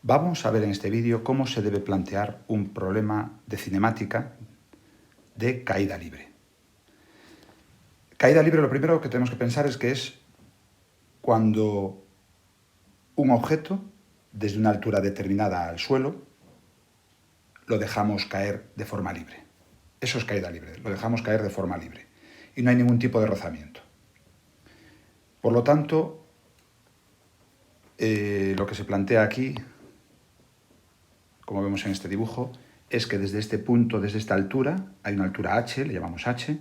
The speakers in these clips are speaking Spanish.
Vamos a ver en este vídeo cómo se debe plantear un problema de cinemática de caída libre. Caída libre, lo primero que tenemos que pensar es que es cuando un objeto, desde una altura determinada al suelo, lo dejamos caer de forma libre. Eso es caída libre, lo dejamos caer de forma libre. Y no hay ningún tipo de rozamiento. Por lo tanto, lo que se plantea aquí, como vemos en este dibujo, es que desde este punto, desde esta altura, hay una altura h, le llamamos h,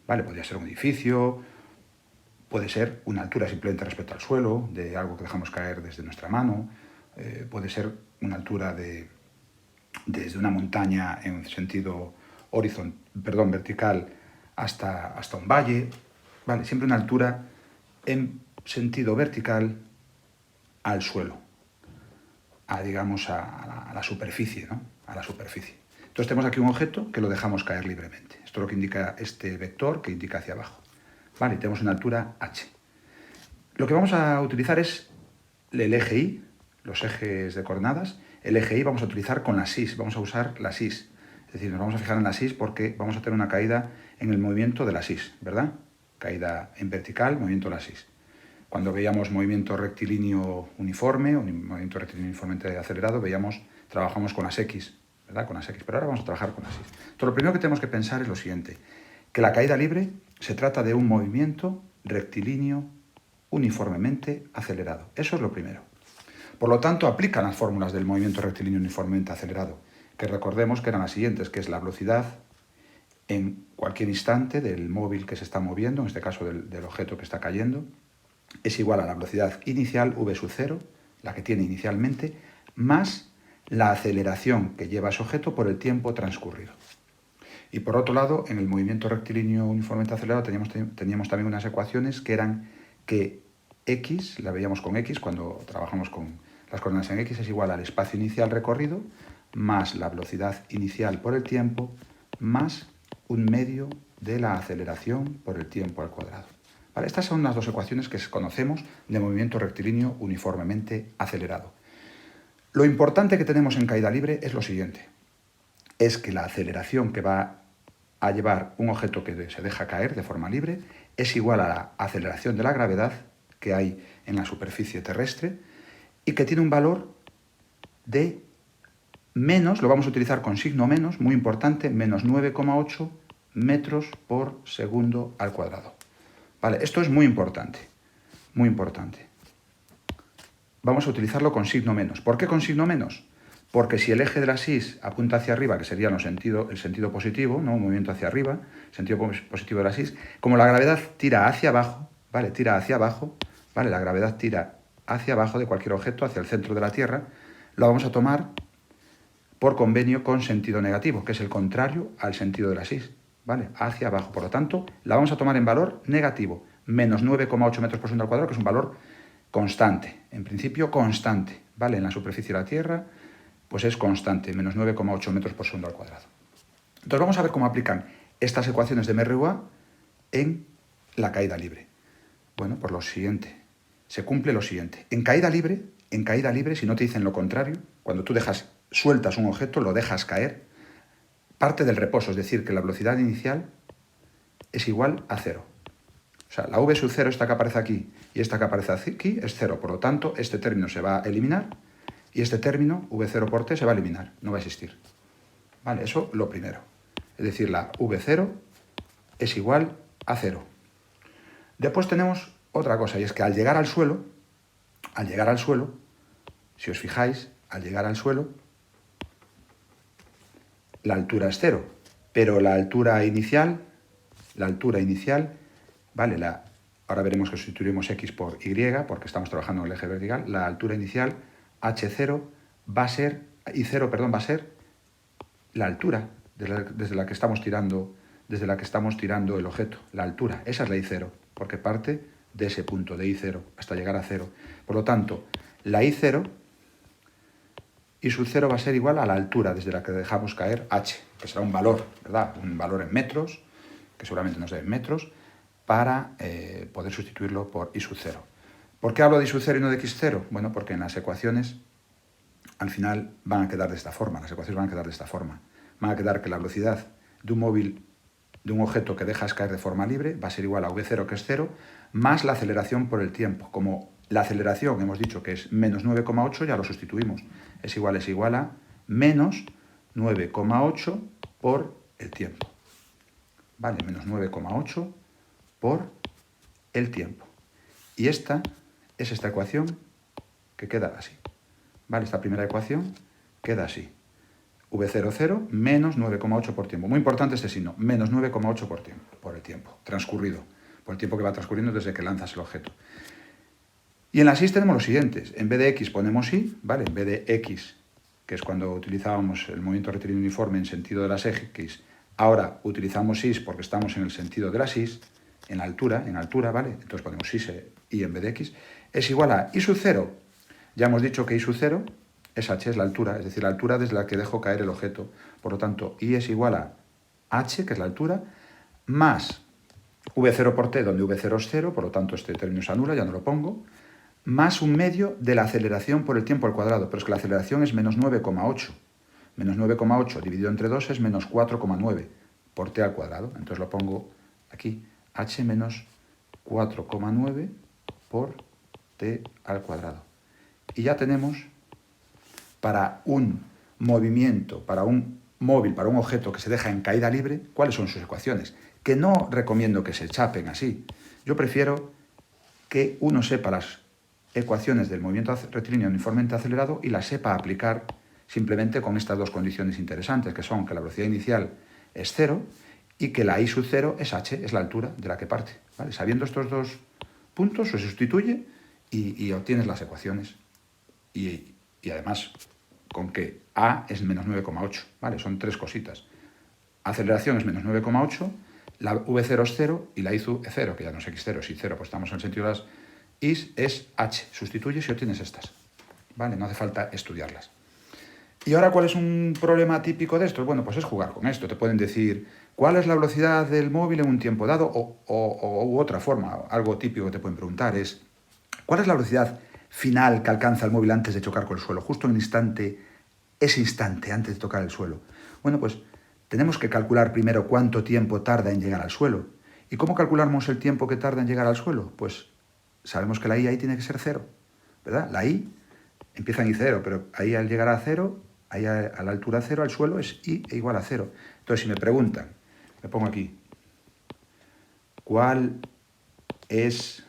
¿vale? Podría ser un edificio, puede ser una altura simplemente respecto al suelo, de algo que dejamos caer desde nuestra mano, puede ser una altura desde una montaña en sentido vertical hasta un valle, ¿vale? Siempre una altura en sentido vertical al suelo, digamos a la superficie, ¿no? A la superficie. Entonces tenemos aquí un objeto que lo dejamos caer libremente. Esto es lo que indica este vector que indica hacia abajo. Vale, y tenemos una altura h. Lo que vamos a utilizar es el eje y, los ejes de coordenadas. El eje y vamos a utilizar con las is, vamos a usar las is. Es decir, nos vamos a fijar en las is porque vamos a tener una caída en el movimiento de las is, ¿verdad? Caída en vertical, movimiento de las is. Cuando veíamos movimiento rectilíneo uniforme, o movimiento rectilíneo uniformemente acelerado, trabajamos con las x, ¿verdad? Con las x, pero ahora vamos a trabajar con las y. Entonces, lo primero que tenemos que pensar es lo siguiente, que la caída libre se trata de un movimiento rectilíneo uniformemente acelerado. Eso es lo primero. Por lo tanto, aplican las fórmulas del movimiento rectilíneo uniformemente acelerado, que recordemos que eran las siguientes, que es la velocidad en cualquier instante del móvil que se está moviendo, en este caso del objeto que está cayendo, es igual a la velocidad inicial v sub 0, la que tiene inicialmente, más la aceleración que lleva ese objeto por el tiempo transcurrido. Y por otro lado, en el movimiento rectilíneo uniformemente acelerado teníamos también unas ecuaciones que eran que x, la veíamos con x cuando trabajamos con las coordenadas en x, es igual al espacio inicial recorrido más la velocidad inicial por el tiempo más un medio de la aceleración por el tiempo al cuadrado. ¿Vale? Estas son las dos ecuaciones que conocemos de movimiento rectilíneo uniformemente acelerado. Lo importante que tenemos en caída libre es lo siguiente, es que la aceleración que va a llevar un objeto que se deja caer de forma libre es igual a la aceleración de la gravedad que hay en la superficie terrestre y que tiene un valor de menos, lo vamos a utilizar con signo menos, muy importante, menos 9,8 metros por segundo al cuadrado. Vale, esto es muy importante, muy importante. Vamos a utilizarlo con signo menos. ¿Por qué con signo menos? Porque si el eje de las is apunta hacia arriba, que sería el sentido positivo, ¿no? Un movimiento hacia arriba, sentido positivo de las is, como la gravedad tira hacia abajo, ¿vale? Tira hacia abajo, ¿vale? La gravedad tira hacia abajo de cualquier objeto, hacia el centro de la Tierra, lo vamos a tomar por convenio con sentido negativo, que es el contrario al sentido de las is, ¿vale? Hacia abajo. Por lo tanto, la vamos a tomar en valor negativo, menos 9,8 metros por segundo al cuadrado, que es un valor constante, en principio constante, ¿vale? En la superficie de la Tierra, pues es constante, menos 9,8 metros por segundo al cuadrado. Entonces vamos a ver cómo aplican estas ecuaciones de MRUA en la caída libre. Bueno, pues lo siguiente, se cumple lo siguiente. En caída libre, si no te dicen lo contrario, cuando tú sueltas un objeto, lo dejas caer, parte del reposo, es decir, que la velocidad inicial es igual a 0. O sea, la v sub 0, esta que aparece aquí y esta que aparece aquí, es 0. Por lo tanto, este término se va a eliminar y este término, v0 por t, se va a eliminar, no va a existir. ¿Vale? Eso lo primero. Es decir, la v0 es igual a 0. Después tenemos otra cosa, y es que al llegar al suelo, si os fijáis, al llegar al suelo, la altura es 0, pero la altura inicial, ¿vale? Ahora veremos que sustituiremos x por y, porque estamos trabajando en el eje vertical, la altura inicial, h0, va a ser la altura desde la que estamos tirando el objeto, la altura, esa es la i0, porque parte de ese punto de i0 hasta llegar a 0. Por lo tanto, la i0 y sub 0 va a ser igual a la altura desde la que dejamos caer h, que será un valor, ¿verdad? Un valor en metros, que seguramente nos dé en metros, para poder sustituirlo por i sub 0. ¿Por qué hablo de i sub 0 y no de x0? Bueno, porque en las ecuaciones al final van a quedar de esta forma, las ecuaciones van a quedar de esta forma. Van a quedar que la velocidad de un móvil, de un objeto que dejas caer de forma libre, va a ser igual a v0, que es 0, más la aceleración por el tiempo. Como la aceleración hemos dicho que es menos 9,8, ya lo sustituimos. Es igual a menos 9,8 por el tiempo. Vale, menos 9,8 por el tiempo. Y esta es esta ecuación que queda así. Vale, esta primera ecuación queda así. V0, 0, menos 9,8 por tiempo. Muy importante este signo, menos 9,8 por tiempo, por el tiempo transcurrido, por el tiempo que va transcurriendo desde que lanzas el objeto. Y en las Is tenemos los siguientes. En vez de X ponemos Y, ¿vale? En vez de X, que es cuando utilizábamos el movimiento rectilíneo uniforme en sentido de las X, ahora utilizamos Y porque estamos en el sentido de las Y, en altura, ¿vale? Entonces ponemos Y en vez de X. Es igual a Y sub 0. Ya hemos dicho que Y sub 0 es h, es la altura, es decir, la altura desde la que dejo caer el objeto. Por lo tanto, y es igual a h, que es la altura, más v0 por t, donde v0 es 0, por lo tanto este término se anula, ya no lo pongo, más un medio de la aceleración por el tiempo al cuadrado, pero es que la aceleración es menos 9,8. Menos 9,8 dividido entre 2 es menos 4,9 por t al cuadrado. Entonces lo pongo aquí, h menos 4,9 por t al cuadrado. Y ya tenemos para un movimiento, para un móvil, para un objeto que se deja en caída libre, ¿cuáles son sus ecuaciones? Que no recomiendo que se chapen así. Yo prefiero que uno sepa las ecuaciones del movimiento rectilíneo uniformemente acelerado y las sepa aplicar simplemente con estas dos condiciones interesantes, que son que la velocidad inicial es 0 y que la I sub 0 es h, es la altura de la que parte. ¿Vale? Sabiendo estos dos puntos, se sustituye y obtienes las ecuaciones. Y además, con que A es menos 9,8, ¿vale? Son tres cositas. Aceleración es menos 9,8, la V0 es 0 y la I sub es 0, que ya no es X0, es Y0, pues estamos en el sentido de las Is, es H. Sustituyes y obtienes estas, ¿vale? No hace falta estudiarlas. ¿Y ahora cuál es un problema típico de esto? Bueno, pues es jugar con esto. Te pueden decir, ¿cuál es la velocidad del móvil en un tiempo dado? U otra forma, algo típico que te pueden preguntar es, ¿cuál es la velocidad final que alcanza el móvil antes de chocar con el suelo? Justo en el instante, ese instante antes de tocar el suelo. Bueno, pues tenemos que calcular primero cuánto tiempo tarda en llegar al suelo. ¿Y cómo calculamos el tiempo que tarda en llegar al suelo? Pues sabemos que la I ahí tiene que ser 0, ¿verdad? La I empieza en I0, pero ahí al llegar a 0, ahí a la altura 0, al suelo es I igual a 0. Entonces, si me preguntan, me pongo aquí, ¿cuál es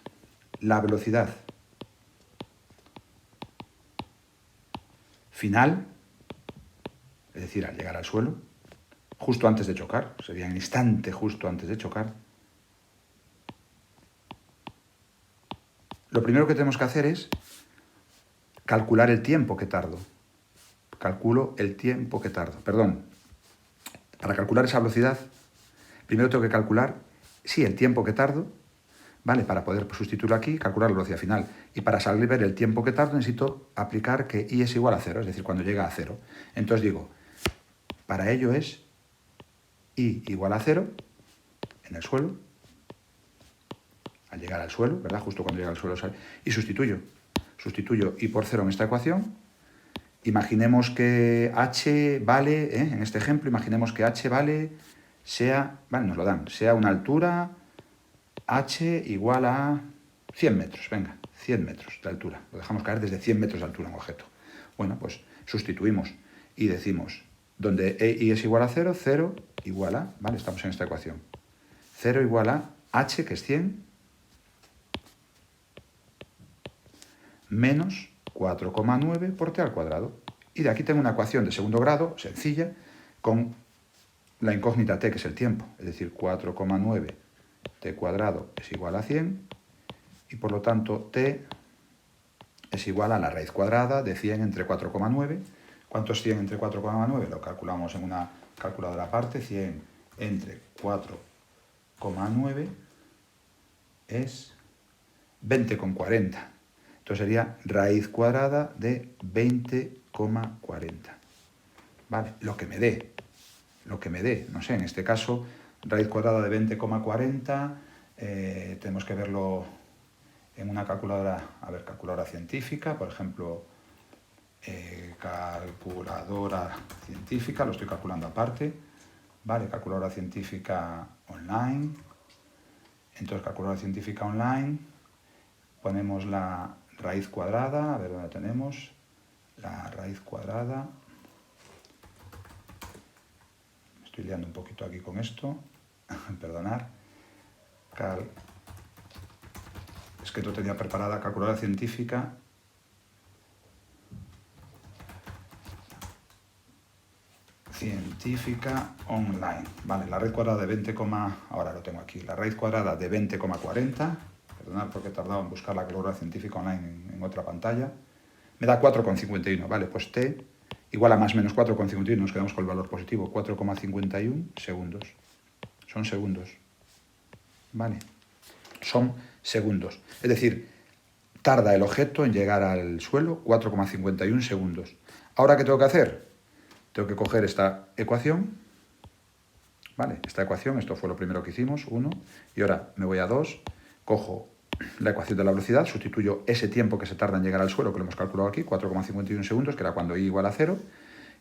la velocidad final? Es decir, al llegar al suelo, justo antes de chocar, sería en el instante justo antes de chocar. Lo primero que tenemos que hacer es calcular el tiempo que tardo. Calculo el tiempo que tardo. Perdón, para calcular esa velocidad, primero tengo que calcular, sí, el tiempo que tardo, ¿vale? Para poder sustituirlo aquí, calcular la velocidad final. Y para saber el tiempo que tardo, necesito aplicar que I es igual a 0, es decir, cuando llega a 0. Entonces digo, para ello es I igual a 0 en el suelo, al llegar al suelo, ¿verdad? Justo cuando llega al suelo sale, y sustituyo I por 0 en esta ecuación. Imaginemos que h vale, en este ejemplo, imaginemos que h vale, vale, nos lo dan, sea una altura h igual a 100 metros, venga, 100 metros de altura. Lo dejamos caer desde 100 metros de altura en objeto. Bueno, pues sustituimos y decimos, donde I es igual a 0, 0 igual a, vale, estamos en esta ecuación, 0 igual a h, que es 100, menos 4,9 por t al cuadrado. Y de aquí tengo una ecuación de segundo grado, sencilla, con la incógnita t, que es el tiempo. Es decir, 4,9 t cuadrado es igual a 100, y por lo tanto t es igual a la raíz cuadrada de 100 entre 4,9. ¿Cuánto es 100 entre 4,9? Lo calculamos en una calculadora aparte. 100 entre 4,9 es 20,40. Entonces sería raíz cuadrada de 20,40. ¿Vale? Lo que me dé. No sé, en este caso, raíz cuadrada de 20,40, tenemos que verlo en una calculadora, calculadora científica, por ejemplo, calculadora científica, lo estoy calculando aparte, ¿vale? Calculadora científica online. Entonces, calculadora científica online, ponemos la raíz cuadrada, a ver dónde tenemos, la raíz cuadrada. Me estoy liando un poquito aquí con esto, perdonad. Es que no tenía preparada calculadora científica. Científica online. Vale, la raíz cuadrada de 20, ahora lo tengo aquí, la raíz cuadrada de 20,40, perdonad porque he tardado en buscar la calculadora científica online en otra pantalla, me da 4,51, vale, pues t igual a más menos 4,51, nos quedamos con el valor positivo, 4,51 segundos, son segundos, vale, son segundos, es decir, tarda el objeto en llegar al suelo 4,51 segundos. ¿Ahora qué tengo que hacer? Tengo que coger esta ecuación, ¿vale? Esta ecuación, esto fue lo primero que hicimos, 1, y ahora me voy a 2, cojo la ecuación de la velocidad, sustituyo ese tiempo que se tarda en llegar al suelo, que lo hemos calculado aquí, 4,51 segundos, que era cuando i igual a 0,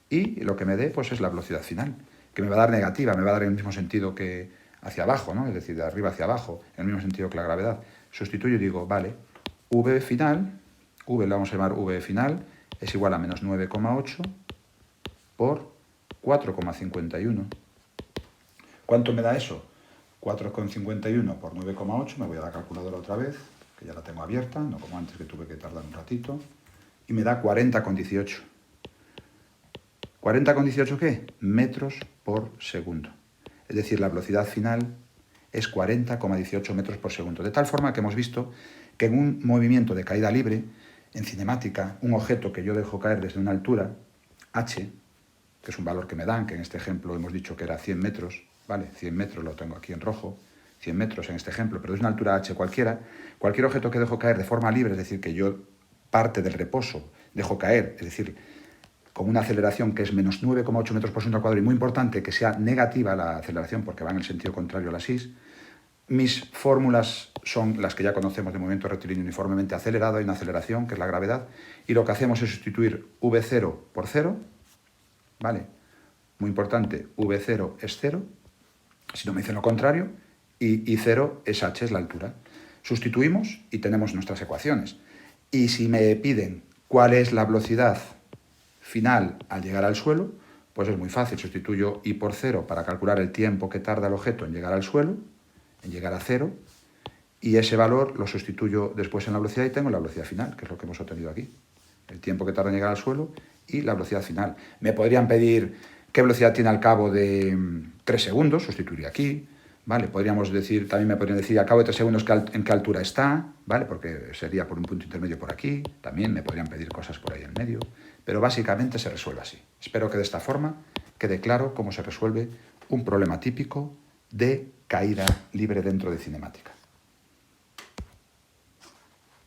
y lo que me dé pues es la velocidad final, que me va a dar negativa, me va a dar en el mismo sentido que hacia abajo, ¿no? Es decir, de arriba hacia abajo, en el mismo sentido que la gravedad. Sustituyo y digo, vale, v final, v le vamos a llamar v final, es igual a menos 9,8 por 4,51. ¿Cuánto me da eso? 4,51 por 9,8, me voy a la calculadora otra vez, que ya la tengo abierta, no como antes que tuve que tardar un ratito, y me da 40,18. ¿40,18 qué? Metros por segundo. Es decir, la velocidad final es 40,18 metros por segundo. De tal forma que hemos visto que en un movimiento de caída libre, en cinemática, un objeto que yo dejo caer desde una altura, h, que es un valor que me dan, que en este ejemplo hemos dicho que era 100 metros, ¿vale? 100 metros lo tengo aquí en rojo, 100 metros en este ejemplo, pero es una altura h cualquiera, cualquier objeto que dejo caer de forma libre, es decir, que yo parte del reposo dejo caer, es decir, con una aceleración que es menos 9,8 metros por segundo al cuadrado, y muy importante que sea negativa la aceleración porque va en el sentido contrario a la SIS, mis fórmulas son las que ya conocemos de movimiento rectilíneo uniformemente acelerado, hay una aceleración que es la gravedad, y lo que hacemos es sustituir v0 por 0, ¿vale? Muy importante, v0 es 0, si no me dicen lo contrario, y 0 es h, es la altura. Sustituimos y tenemos nuestras ecuaciones. Y si me piden cuál es la velocidad final al llegar al suelo, pues es muy fácil, sustituyo i por 0 para calcular el tiempo que tarda el objeto en llegar al suelo, en llegar a 0, y ese valor lo sustituyo después en la velocidad y tengo la velocidad final, que es lo que hemos obtenido aquí. El tiempo que tarda en llegar al suelo y la velocidad final. Me podrían pedir qué velocidad tiene al cabo de 3 segundos, sustituiría aquí, ¿vale? Podríamos decir, también me podrían decir al cabo de 3 segundos en qué altura está, ¿vale? Porque sería por un punto intermedio por aquí, también me podrían pedir cosas por ahí en medio, pero básicamente se resuelve así. Espero que de esta forma quede claro cómo se resuelve un problema típico de caída libre dentro de cinemática.